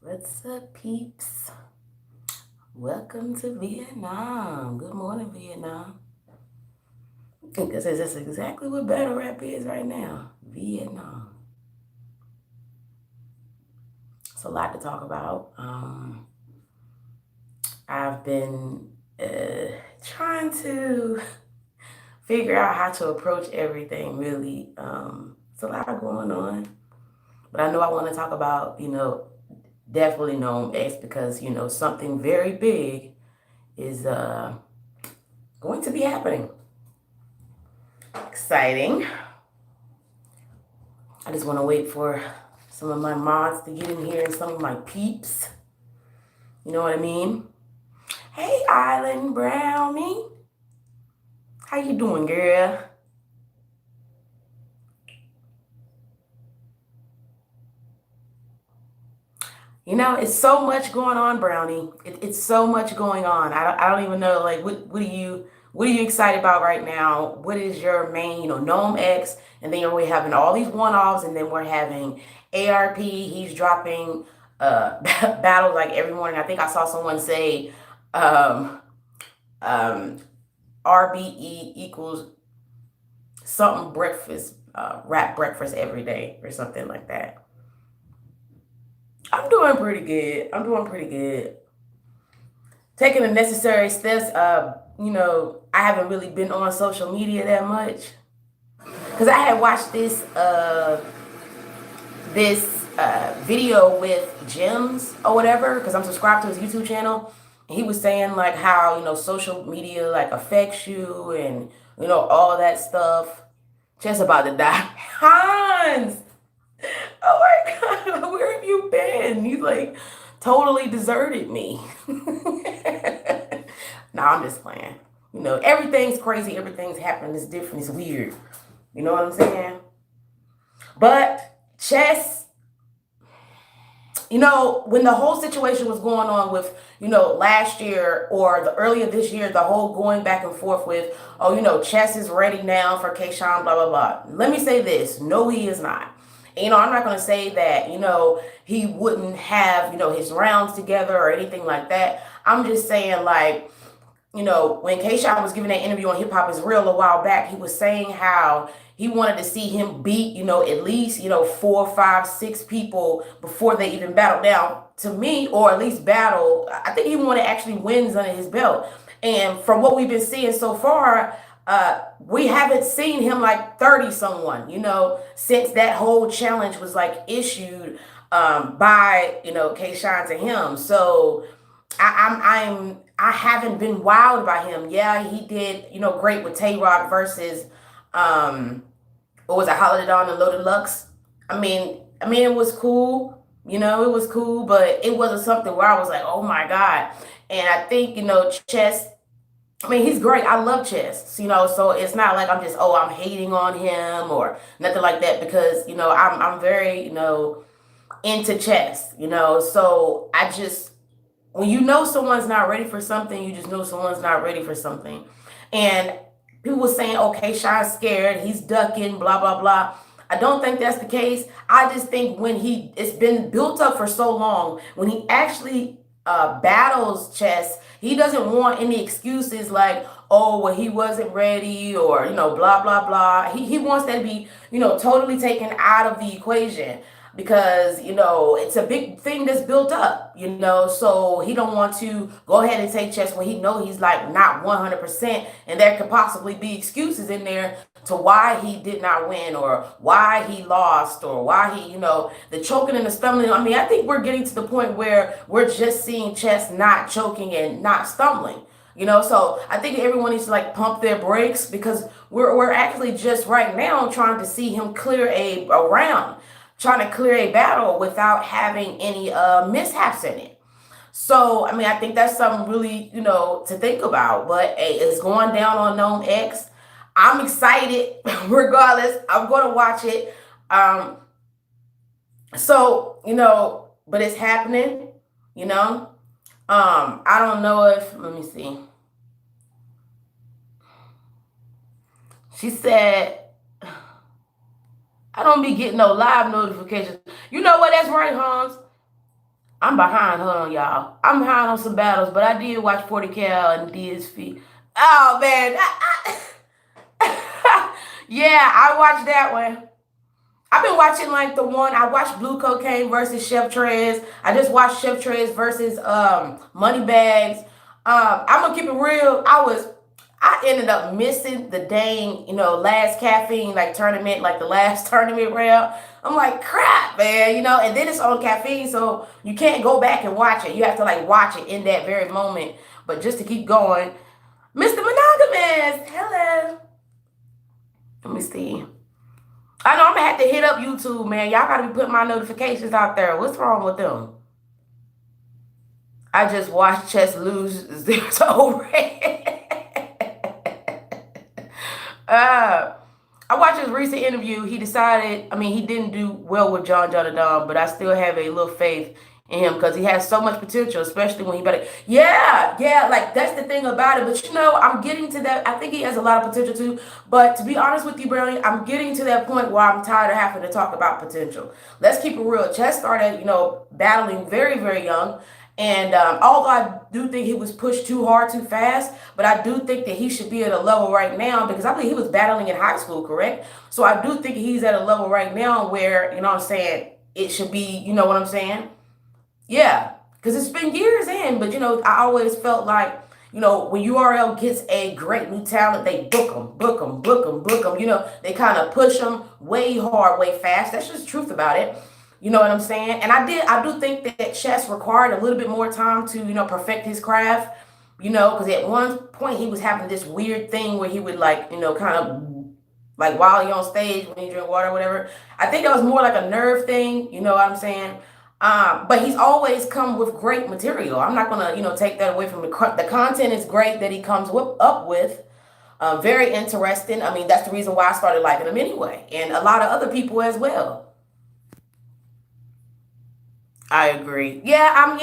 What's up, peeps? Welcome to Vietnam. Good morning, Vietnam. Because that's exactly what battle rap is right now. Vietnam. It's a lot to talk about. I've been trying to figure out how to approach everything, really. It's a lot going on. But I know I want to talk about, definitely Nome X because, something very big is going to be happening. Exciting. I just want to wait for some of my mods to get in here and some of my peeps. You know what I mean? Hey, Island Brownie. How you doing, girl? It's so much going on, Brownie. It's so much going on. I don't even know, like, what are you excited about right now? What is your main, Gnome X, and then we're having all these one-offs, and then we're having ARP. He's dropping battles like every morning. I think I saw someone say um, um, RBE equals something breakfast, rap breakfast every day or something like that. I'm doing pretty good. I'm doing pretty good. Taking the necessary steps. I haven't really been on social media that much because I had watched this video with Gems or whatever because I'm subscribed to his YouTube channel. And he was saying like how social media like affects you and all that stuff. Just about to die. Hans, oh my God, where have you been? You like totally deserted me. No, I'm just playing. Everything's crazy, everything's happening, it's different, it's weird. You know what I'm saying? But chess, when the whole situation was going on with, last year or the earlier this year, the whole going back and forth with, oh, chess is ready now for Kshine, blah, blah, blah. Let me say this. No, he is not. And, I'm not going to say that, he wouldn't have, his rounds together or anything like that. I'm just saying, like, when Kshine was giving that interview on Hip Hop is Real a while back, he was saying how he wanted to see him beat, at least, 4, 5, 6 people before they even battle. Now, to me, or at least battle, I think he wanted actually wins under his belt. And from what we've been seeing so far, we haven't seen him like 30 someone, since that whole challenge was like issued by, Kshine to him. So I haven't been wowed by him. Yeah, he did, great with Tay Rock versus what was it, Holiday Dawn and Loaded Lux. I mean it was cool, it was cool, but it wasn't something where I was like, oh my God. And I think, Chess, I mean, he's great. I love chess, so it's not like I'm hating on him or nothing like that because, I'm very, into chess, so I just, when someone's not ready for something, you just know someone's not ready for something. And people were saying, okay, Shy's scared, he's ducking, blah, blah, blah. I don't think that's the case. I just think it's been built up for so long, when he actually battles chess, he doesn't want any excuses like, oh, well, he wasn't ready or, blah, blah, blah. He wants that to be, totally taken out of the equation because it's a big thing that's built up, so he don't want to go ahead and take chess when he know he's like not 100%, and there could possibly be excuses in there to why he did not win or why he lost or why he, the choking and the stumbling. I mean, I think we're getting to the point where we're just seeing chess not choking and not stumbling. So I think everyone needs to like pump their brakes because we're actually just right now trying to see him clear a round, trying to clear a battle without having any mishaps in it. So, I mean, I think that's something really, to think about. But hey, it's going down on Gnome X. I'm excited, regardless. I'm going to watch it. But it's happening, I don't know if, let me see. She said, I don't be getting no live notifications. You know what? That's right, Hans. I'm behind. Hold on, y'all. I'm behind on some battles, but I did watch 40 Cal and DSP. Oh man, yeah, I watched that one. I've been watching like the one I watched Blue Cocaine versus Chef Trez. I just watched Chef Trez versus Money Bags. I'm gonna keep it real. I ended up missing the dang, last caffeine like tournament, like the last tournament round. I'm like, crap, man, and then it's on caffeine, so you can't go back and watch it. You have to like watch it in that very moment. But just to keep going, Mr. Monogamous, hello. Let me see. I know I'm gonna have to hit up YouTube, man. Y'all gotta be putting my notifications out there. What's wrong with them? I just watched Chess lose 0-0. uh, I watched his recent interview. He decided, he didn't do well with John Jonadon, but I still have a little faith in him because he has so much potential, especially when he better. Yeah, like that's the thing about it. But I'm getting to that. I think he has a lot of potential too. But to be honest with you, Brownie, I'm getting to that point where I'm tired of having to talk about potential. Let's keep it real. Chess started, battling very, very young. And although I do think he was pushed too hard, too fast, but I do think that he should be at a level right now because I believe he was battling in high school, correct? So I do think he's at a level right now where, what I'm saying, it should be, you know what I'm saying? Yeah, because it's been years in, but I always felt like, when URL gets a great new talent, they book them, book them, book them, book them. They kind of push them way hard, way fast. That's just the truth about it. You know what I'm saying? And I do think that Chess required a little bit more time to, perfect his craft, because at one point he was having this weird thing where he would like, kind of like while he on stage when he drink water or whatever. I think that was more like a nerve thing, you know what I'm saying? But he's always come with great material. I'm not gonna, take that away from the content is great that he comes up with. Very interesting. That's the reason why I started liking him anyway, and a lot of other people as well. I agree. Yeah.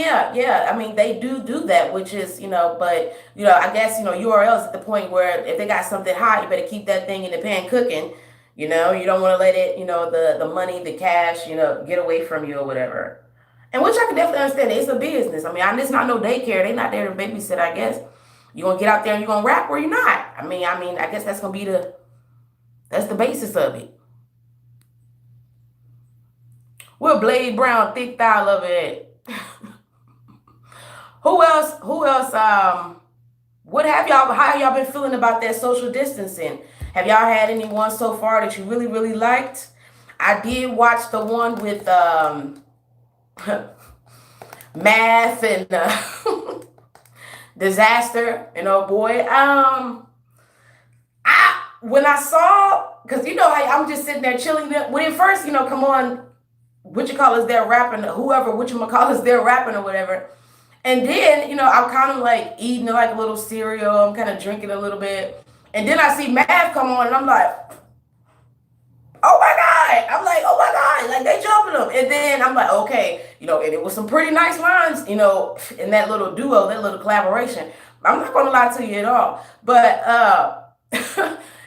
They do that, which is, but I guess URL is at the point where if they got something hot, you better keep that thing in the pan cooking. You don't want to let it, the money, the cash, get away from you or whatever. And which I can definitely understand. It's a business. It's not no daycare. They not there to babysit. I guess you gonna get out there and you gonna rap or you not. I guess that's gonna be that's the basis of it. We're Blade Brown, thick thigh of it. Who else? Who else? What have y'all? How y'all been feeling about that social distancing? Have y'all had anyone so far that you really, really liked? I did watch the one with Math and Disaster and oh boy. When I saw, because I'm just sitting there chilling. When it first, come on, what you call is there rapping, whoever, what you call is there rapping or whatever. And then, I'm kind of like eating like a little cereal. I'm kind of drinking a little bit. And then I see Math come on and I'm like, oh my God. I'm like, oh my God. Like they jumping them. And then I'm like, okay, and it was some pretty nice lines, in that little duo, that little collaboration. I'm not going to lie to you at all. But,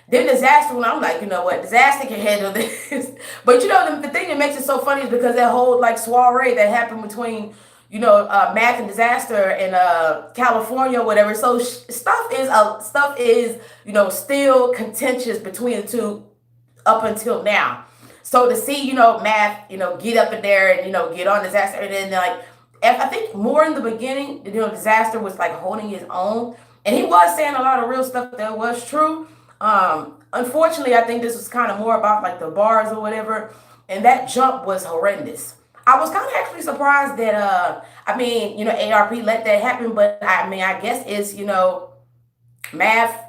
then Disaster, when I'm like, you know what, Disaster can handle this. But the thing that makes it so funny is because that whole like soiree that happened between, Math and Disaster in California or whatever. So stuff is still contentious between the two up until now. So to see Math get up in there and get on Disaster, and then like I think more in the beginning, Disaster was like holding his own, and he was saying a lot of real stuff that was true. Unfortunately, I think this was kind of more about like the bars or whatever, and that jump was horrendous. I was kind of actually surprised that ARP let that happen, but I guess it's Math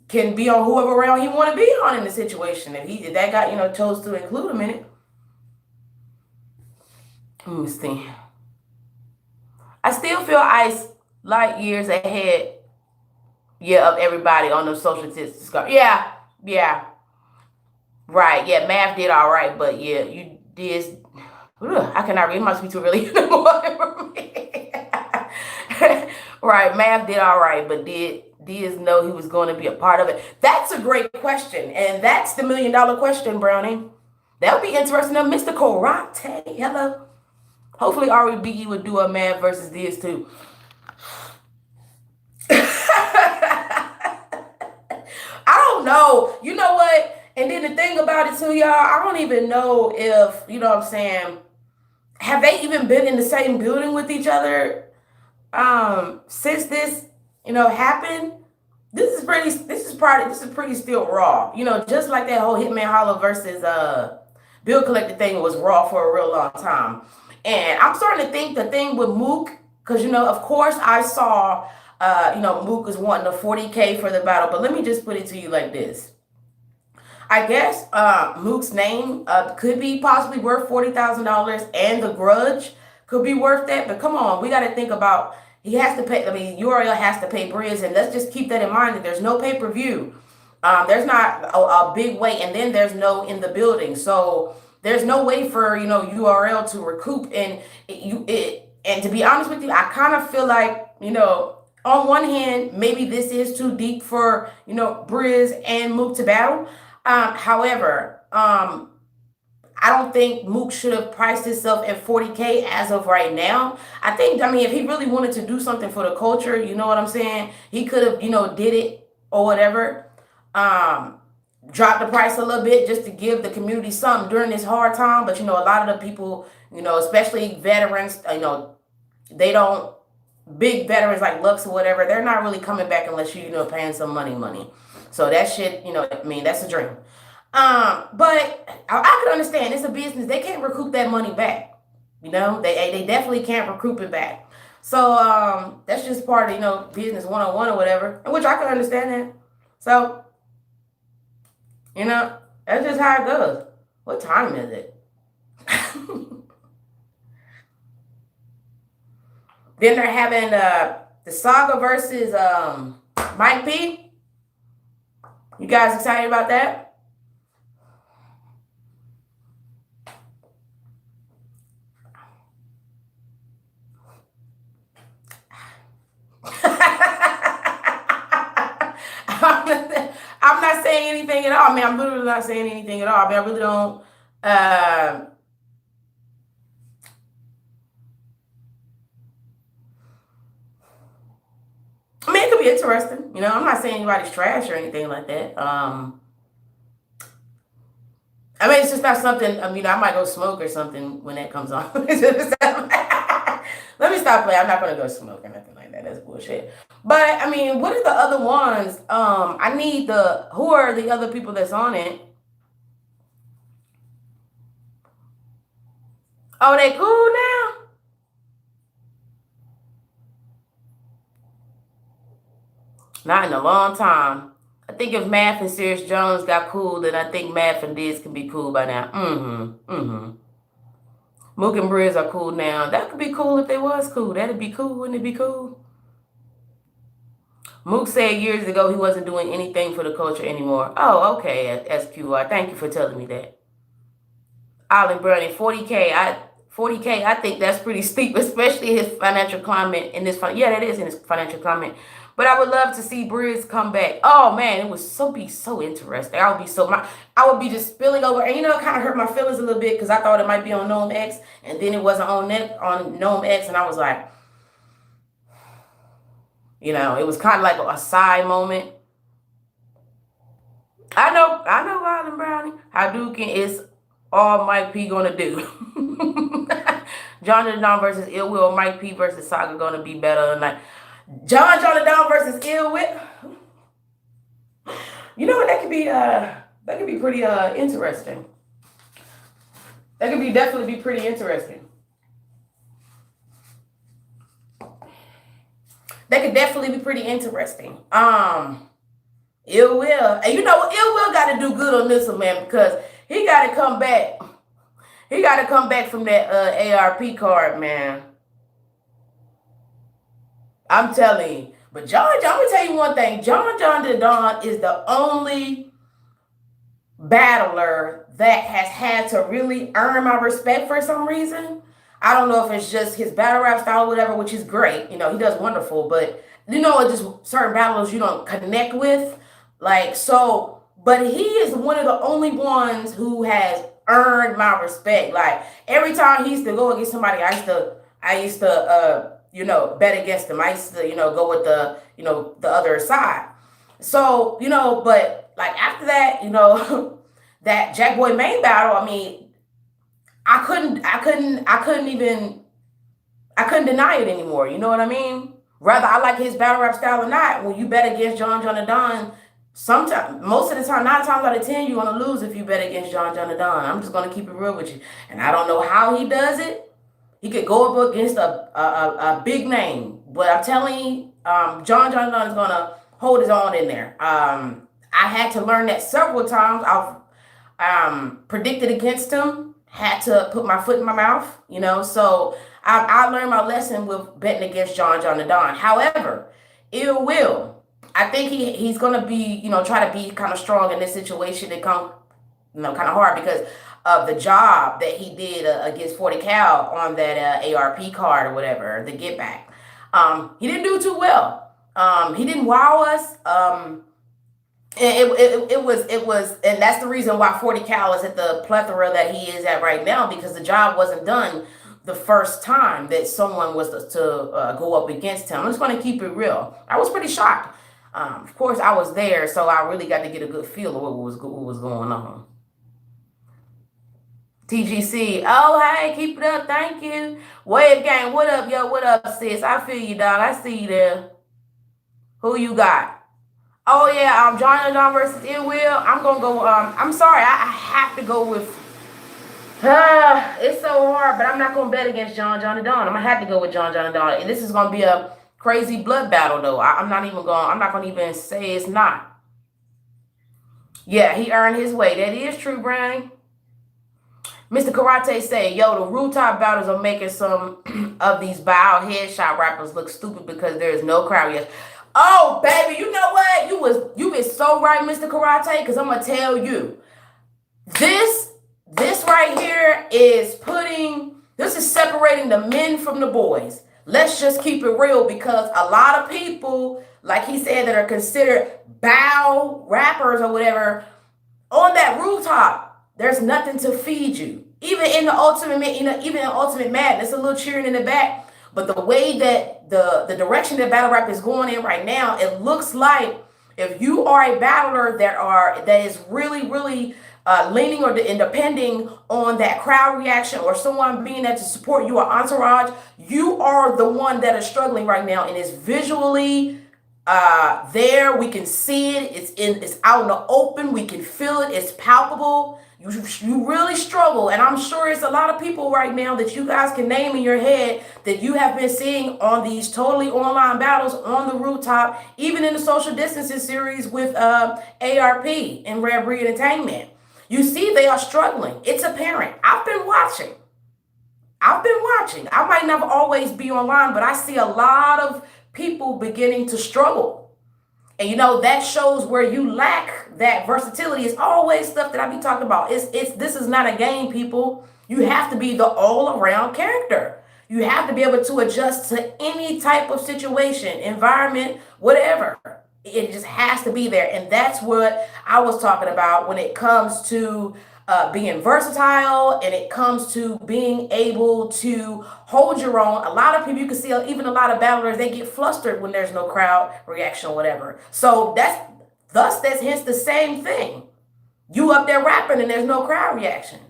can be on whoever round he want to be on in the situation. If that guy chose to include him in it. Let me see. I still feel Ice light years ahead. Yeah, of everybody on those social statistics. Yeah. Right. Yeah, Math did all right, but yeah, you did. I cannot read. It must be too early in the morning for me. Right, Math did all right, but did Diaz know he was going to be a part of it? That's a great question, and that's the $1 million question, Brownie. That would be interesting. Mr. Karate, hello. Hopefully, RBE would do a Mav versus this too. I don't know. You know what? And then the thing about it too, y'all, I don't even know if, you know what I'm saying, have they even been in the same building with each other since this, happened? This is pretty still raw. Just like that whole Hitman Hollow versus Bill Collector thing was raw for a real long time. And I'm starting to think the thing with Mook, because of course I saw Mook is wanting a 40K for the battle, but let me just put it to you like this. I guess Mook's name could be possibly worth $40,000, and the grudge could be worth that. But come on, we got to think about he has to pay. I mean, URL has to pay Briz, and let's just keep that in mind that there's no pay-per-view. There's not a big wait, and then there's no in the building, so there's no way for URL to recoup. And to be honest with you, I kind of feel like on one hand, maybe this is too deep for Briz and Mook to battle. However, I don't think Mook should have priced himself at 40K as of right now. I mean, if he really wanted to do something for the culture, you know what I'm saying? He could have, did it or whatever. Drop the price a little bit just to give the community something during this hard time. But, a lot of the people, especially veterans, they don't, big veterans like Lux or whatever, they're not really coming back unless paying some money. So that shit, I mean, that's a dream. But I could understand it's a business. They can't recoup that money back. They definitely can't recoup it back. So that's just part of business 101 or whatever, which I can understand that. So that's just how it goes. What time is it? Then they're having the Saga versus Mike P. You guys excited about that? I'm not saying anything at all. I mean, I'm literally not saying anything at all. I mean, I really don't. I mean, it could be interesting. I'm not saying anybody's trash or anything like that. I mean, it's just not something. I mean, I might go smoke or something when that comes on. Let me stop playing. I'm not gonna go smoke or nothing like that. That's bullshit. But I mean, what are the other ones? I need who are the other people that's on it? Oh, they cool now? Not in a long time. I think if Math and Serious Jones got cool, then I think Math and Diz can be cool by now. Mook and Briz are cool now. That could be cool if they was cool. That'd be cool. Wouldn't it be cool? Mook said years ago he wasn't doing anything for the culture anymore. Oh, okay, SQR. Thank you for telling me that. Olin Brownie, 40K. I think that's pretty steep, especially his financial climate in this. Yeah, that is in his financial climate. But I would love to see Briz come back. Oh man, it would be so interesting. I would be just spilling over, and it kind of hurt my feelings a little bit because I thought it might be on Nome X, and then it wasn't on Nome X, and I was like, it was kind of like a side moment. I know, Violent Brownie. Hadouken is all Mike P gonna do. John the Don versus Ill Will, Mike P versus Saga gonna be better than that. John the Don versus Ill Will. That could be pretty interesting. That could definitely be pretty interesting. That could definitely be pretty interesting. Ill Will. And Ill Will got to do good on this one, man, because he got to come back. He got to come back from that ARP card, man. I'm telling you. But I'm going to tell you one thing. John the Don is the only battler that has had to really earn my respect for some reason. I don't know if it's just his battle rap style or whatever, which is great. He does wonderful. But, it's just certain battlers you don't connect with. But he is one of the only ones who has earned my respect. Like every time he used to go against somebody, I used to bet against him. I used to go with the other side. So but like after that, that Jack Boy main battle, I mean, I couldn't deny it anymore. You know what I mean? Whether I like his battle rap style or not, when you bet against John the Don, sometimes, most of the time, 9 times out of 10, you're gonna lose if you bet against John the Don. I'm just gonna keep it real with you, and I don't know how he does it. He could go up against a big name, but I'm telling you, John the Don is gonna hold his own in there. I had to learn that several times. I've predicted against him, had to put my foot in my mouth, So I learned my lesson with betting against John the Don. However, Ill Will, I think he's gonna be, try to be kind of strong in this situation. It come, kind of hard because of the job that he did against 40 Cal on that ARP card or whatever, the get back. He didn't do too well. He didn't wow us. It was, and that's the reason why 40 Cal is at the plethora that he is at right now, because the job wasn't done the first time that someone was to go up against him. I'm just going to keep it real. I was pretty shocked. Of course, I was there, so I really got to get a good feel of what was going on. TGC, oh hey, keep it up, thank you. Wave Gang, what up, yo? What up, sis? I feel you, dog. I see you there. Who you got? Oh yeah, John versus Ill Will. I'm gonna go. I'm sorry, I have to go with. It's so hard, but I'm not gonna bet against John the Don. I'm gonna have to go with John the Don, and this is gonna be a crazy blood battle, though. I'm not gonna even say it's not. Yeah, he earned his way. That is true, Brownie. Mr. Karate say, yo, the rooftop battles are making some of these bow headshot rappers look stupid because there is no crowd yet. Oh, baby, you know what? You been so right, Mr. Karate, because I'm gonna tell you. This right here is separating the men from the boys. Let's just keep it real, because a lot of people, like he said, that are considered bow rappers or whatever, on that rooftop, there's nothing to feed you. Even in Ultimate Madness, a little cheering in the back. But the way that the direction that battle rap is going in right now, it looks like if you are a battler that is really, really leaning and depending on that crowd reaction or someone being there to support you or entourage, you are the one that is struggling right now, and it's visually there. We can see it. It's out in the open. We can feel it. It's palpable. You really struggle, and I'm sure it's a lot of people right now that you guys can name in your head that you have been seeing on these totally online battles on the rooftop, even in the social distancing series with ARP and Rare Breed Entertainment. You see they are struggling. It's apparent. I've been watching. I might not always be online, but I see a lot of people beginning to struggle. And that shows where you lack that versatility. It's always stuff that I be talking about. This is not a game, people. You have to be the all-around character. You have to be able to adjust to any type of situation, environment, whatever. It just has to be there. And that's what I was talking about when it comes to being versatile, and it comes to being able to hold your own. A lot of people, you can see even a lot of battlers, they get flustered when there's no crowd reaction or whatever. So that's hence the same thing. You up there rapping and there's no crowd reaction.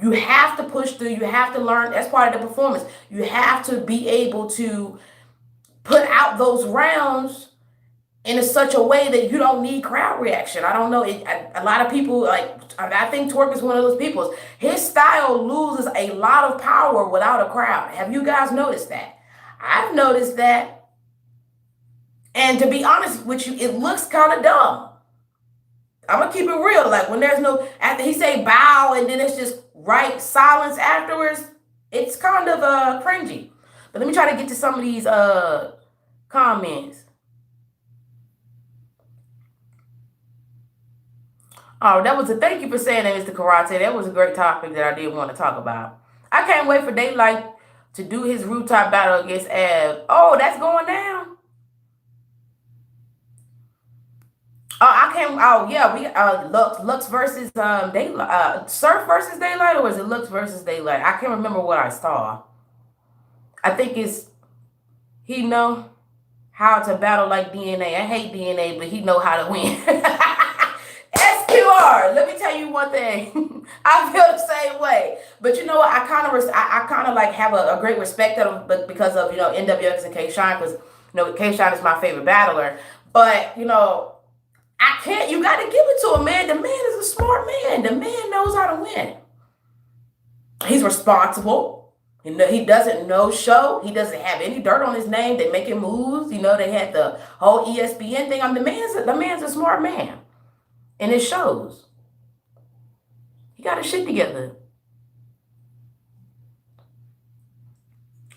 You have to push through. You have to learn. That's part of the performance. You have to be able to put out those rounds in such a way that you don't need crowd reaction. I don't know. A lot of people, I think Twerk is one of those people. His style loses a lot of power without a crowd. Have you guys noticed that? I've noticed that. And to be honest with you, it looks kind of dumb. I'm going to keep it real. Like when there's no, after he say bow and then it's just right silence afterwards, it's kind of cringy. But let me try to get to some of these comments. Oh, thank you for saying that, Mr. Karate. That was a great topic that I did want to talk about. I can't wait for Daylight to do his rooftop battle against Av. Oh, that's going down. Oh, I can't. Oh, yeah. We Lux versus Daylight. Surf versus Daylight, or is it Lux versus Daylight? I can't remember what I saw. I think it's he know how to battle like DNA. I hate DNA, but he know how to win. SQR. Let me tell you one thing. I feel the same way. But you know what? I kind of like have a great respect of him, but because of NWX and Kshine, because Kshine is my favorite battler. But I can't. You got to give it to him, man. The man is a smart man. The man knows how to win. He's responsible. He doesn't no show. He doesn't have any dirt on his name. They making moves. They had the whole ESPN thing. The man's a smart man, and it shows. He got his shit together.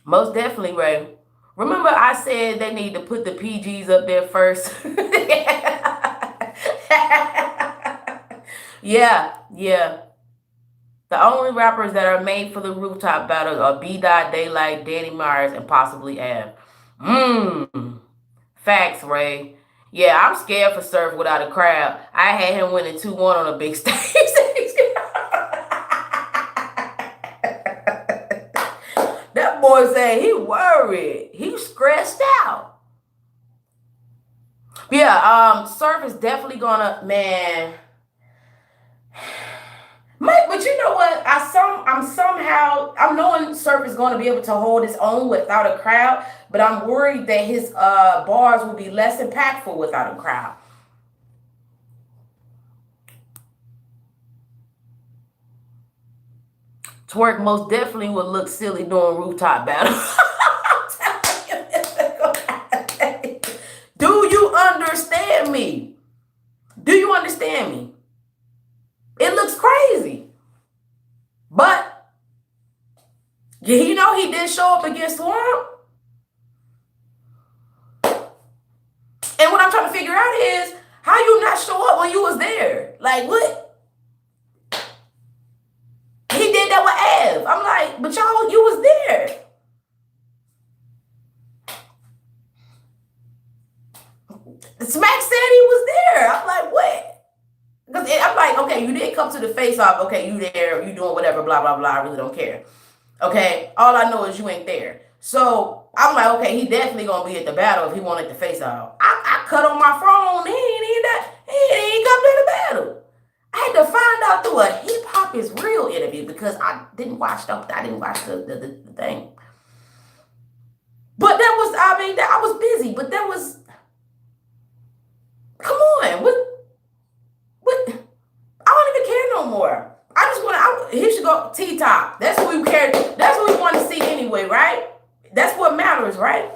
Most definitely, Ray. Remember, I said they need to put the PGs up there first. Yeah, yeah. The only rappers that are made for the rooftop battles are B. Dot, Daylight, Danny Myers, and possibly Av. Mmm. Facts, Ray. Yeah, I'm scared for Surf without a crowd. I had him winning 2-1 on a big stage. That boy said he worried. He stressed out. Yeah, Surf is definitely gonna, man. But you know what? I'm knowing Surf is going to be able to hold his own without a crowd, but I'm worried that his bars will be less impactful without a crowd. Twerk most definitely would look silly doing rooftop battle. Do you understand me? Do you understand me? It looks crazy. But, he didn't show up against Swamp. And what I'm trying to figure out is, how you not show up when you was there? Like, what? He did that with Av. I'm like, but y'all, you was there. Smack said he was there. I'm like, what? Because I'm like, okay, you didn't come to the face-off. Okay, you there, you doing whatever, blah, blah, blah. I really don't care. Okay, all I know is you ain't there. So I'm like, okay, he definitely going to be at the battle if he wanted the face-off. I cut on my phone. He ain't come to the battle. I had to find out through a Hip Hop is Real interview because I didn't watch the thing. But I was busy. But that was, come on, what? I don't even care no more. I just want he should go T-Top. That's what we care. That's what we want to see anyway, right? That's what matters, right?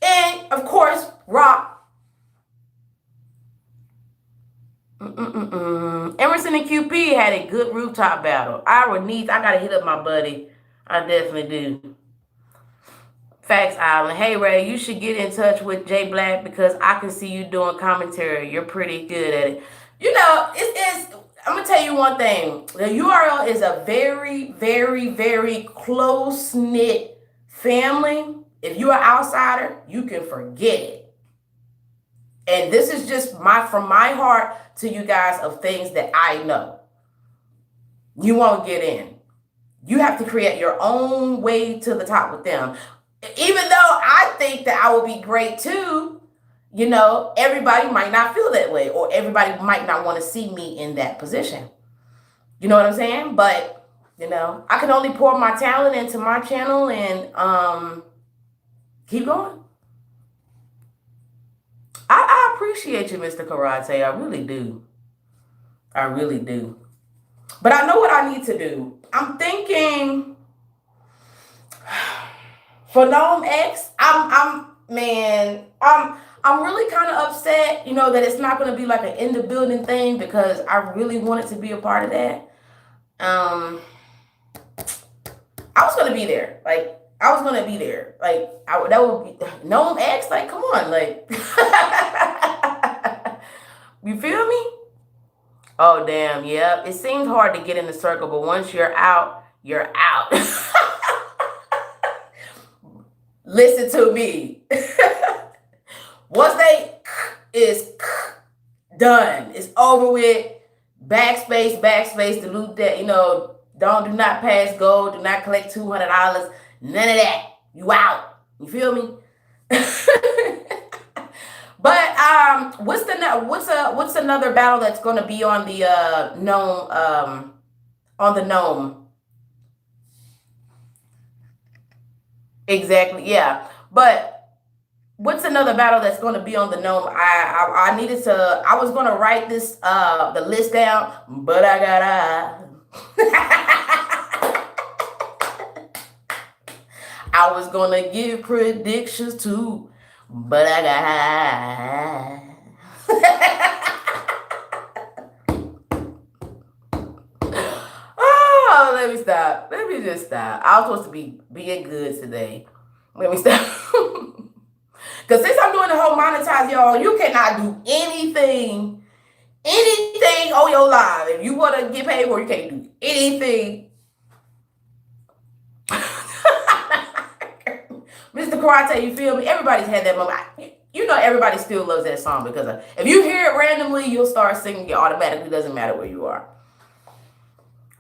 And of course, Rock. Emerson and QP had a good rooftop battle. I gotta hit up my buddy. I definitely do. Facts Island. Hey Ray, you should get in touch with Jay Black because I can see you doing commentary. You're pretty good at it. I'm gonna tell you one thing. The URL is a very, very, very close-knit family. If you're an outsider, you can forget it. And this is just from my heart to you guys of things that I know. You won't get in. You have to create your own way to the top with them. Even though I think that I would be great too, everybody might not feel that way, or everybody might not want to see me in that position. You know what I'm saying? But, I can only pour my talent into my channel and keep going. I appreciate you, Mr. Karate. I really do. I really do. But I know what I need to do. I'm thinking for Nome X, I'm really kind of upset, that it's not going to be like an in the building thing because I really wanted to be a part of that. I was going to be there. That would be Nome X. Like, come on, like, you feel me? Oh, damn. Yeah. It seems hard to get in the circle, but once you're out, you're out. Listen to me. Once they is Done. It's over with. Backspace, backspace, delete that, do not pass go, do not collect $200. None of that. You out. You feel me? But what's another battle that's gonna be on the Nome on the Nome? Exactly, yeah. But what's another battle that's going to be on the Nome? I needed to. I was going to write this the list down, but I I was going to give predictions too, but I oh, let me stop. Let me just stop. I was supposed to be being good today. Let me stop. Because since I'm doing the whole monetize, y'all, you cannot do anything on your live. If you want to get paid for, you can't do anything. Mr. Karate, you feel me? Everybody's had that moment. Everybody still loves that song because if you hear it randomly, you'll start singing it automatically. Doesn't matter where you are.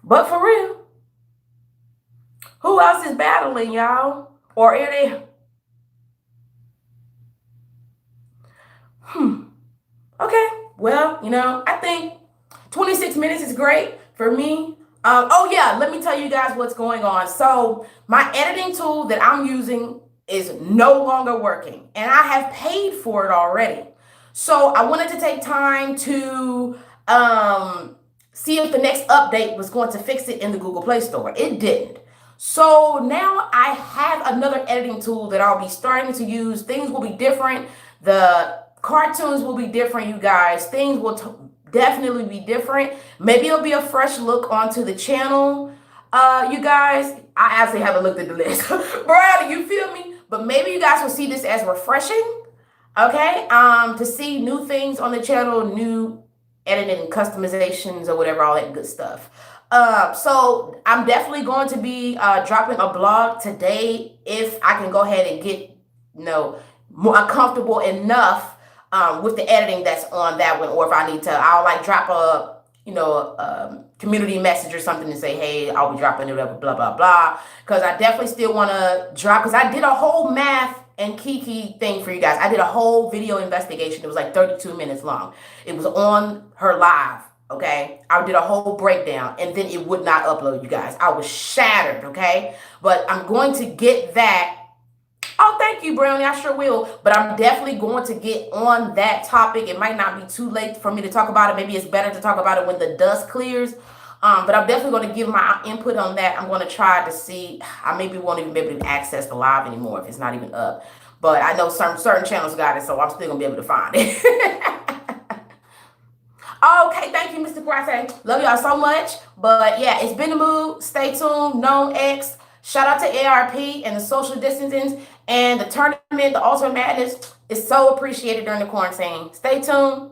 But for real, who else is battling, y'all? Or are they? Okay. Well, I think 26 minutes is great for me. Oh yeah, let me tell you guys what's going on. So my editing tool that I'm using is no longer working, and I have paid for it already. So I wanted to take time to see if the next update was going to fix it in the Google Play Store. It didn't. So now I have another editing tool that I'll be starting to use. Things will be different. The cartoons will be different, you guys. Things will definitely be different. Maybe it'll be a fresh look onto the channel. You guys, I actually haven't looked at the list. Bro, you feel me? But maybe you guys will see this as refreshing. Okay? To see new things on the channel, new editing customizations or whatever, all that good stuff. So I'm definitely going to be dropping a blog today if I can go ahead and get, more comfortable enough with the editing that's on that one, or if I need to, I'll drop a community message or something and say, hey, I'll be dropping it, whatever, blah, blah, blah. Because I definitely still want to drop, because I did a whole math and Kiki thing for you guys. I did a whole video investigation. It was 32 minutes long. It was on her live, okay? I did a whole breakdown, and then it would not upload, you guys. I was shattered, okay? But I'm going to get that. Oh, thank you, Brownie. I sure will. But I'm definitely going to get on that topic. It might not be too late for me to talk about it. Maybe it's better to talk about it when the dust clears. But I'm definitely going to give my input on that. I'm going to try to see. I maybe won't even be able to access the live anymore if it's not even up. But I know certain channels got it, so I'm still going to be able to find it. Okay, thank you, Mr. Karate. Love y'all so much. But yeah, it's been the mood. Stay tuned. Nome X. Shout out to ARP and the social distancing and the tournament, the Ultimate Madness is so appreciated during the quarantine. Stay tuned.